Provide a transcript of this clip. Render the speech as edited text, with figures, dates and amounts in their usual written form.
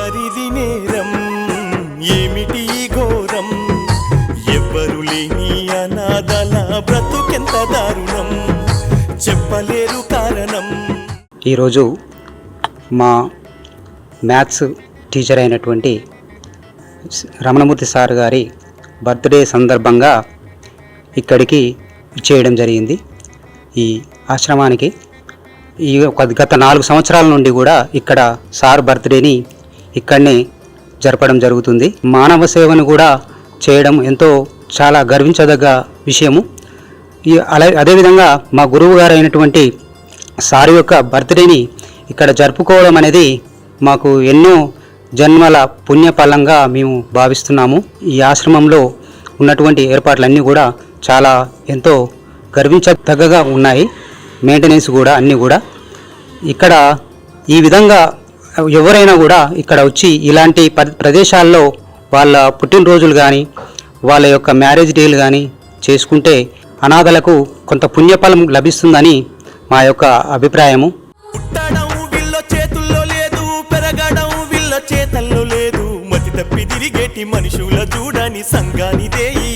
ఎవరిది నేరం ఏమిటి ఘోరం ఎవ్వరు లేని అనాథల బ్రతుకెంత దారుణం చెప్పలేరు కారణం. ఈరోజు మా మ్యాథ్స్ టీచర్ అయినటువంటి రమణమూర్తి సార్ గారి బర్త్డే సందర్భంగా ఇక్కడికి చేయడం జరిగింది. ఈ ఆశ్రమానికి గత 4 సంవత్సరాల నుండి కూడా ఇక్కడ సార్ బర్త్డేని ఇక్కడనే జరపడం జరుగుతుంది. మానవ సేవను కూడా చేయడం ఎంతో చాలా గర్వించదగ్గ విషయము. అదేవిధంగా మా గురువు గారు అయినటువంటి సార్ యొక్క బర్త్డేని ఇక్కడ జరుపుకోవడం అనేది మాకు ఎన్నో జన్మల పుణ్యఫలంగా మేము భావిస్తున్నాము. ఈ ఆశ్రమంలో ఉన్నటువంటి ఏర్పాట్లన్నీ కూడా చాలా ఎంతో గర్వించదగ్గగా ఉన్నాయి. మెయింటెనెన్స్ కూడా అన్నీ కూడా ఇక్కడ ఈ విధంగా ఎవరైనా కూడా ఇక్కడ వచ్చి ఇలాంటి ప్రదేశాల్లో వాళ్ళ పుట్టినరోజులు కానీ వాళ్ళ యొక్క మ్యారేజ్ డేలు కానీ చేసుకుంటే అనాథలకు కొంత పుణ్యఫలం లభిస్తుందని మా యొక్క అభిప్రాయము. పుట్టడం వీళ్ళ చేతుల్లో లేదు, పెరగడం వీళ్ళ చేతల్లో లేదు, మతి తప్పి తిరిగేటి మనుషుల చూడని సంఘానిదే ఈ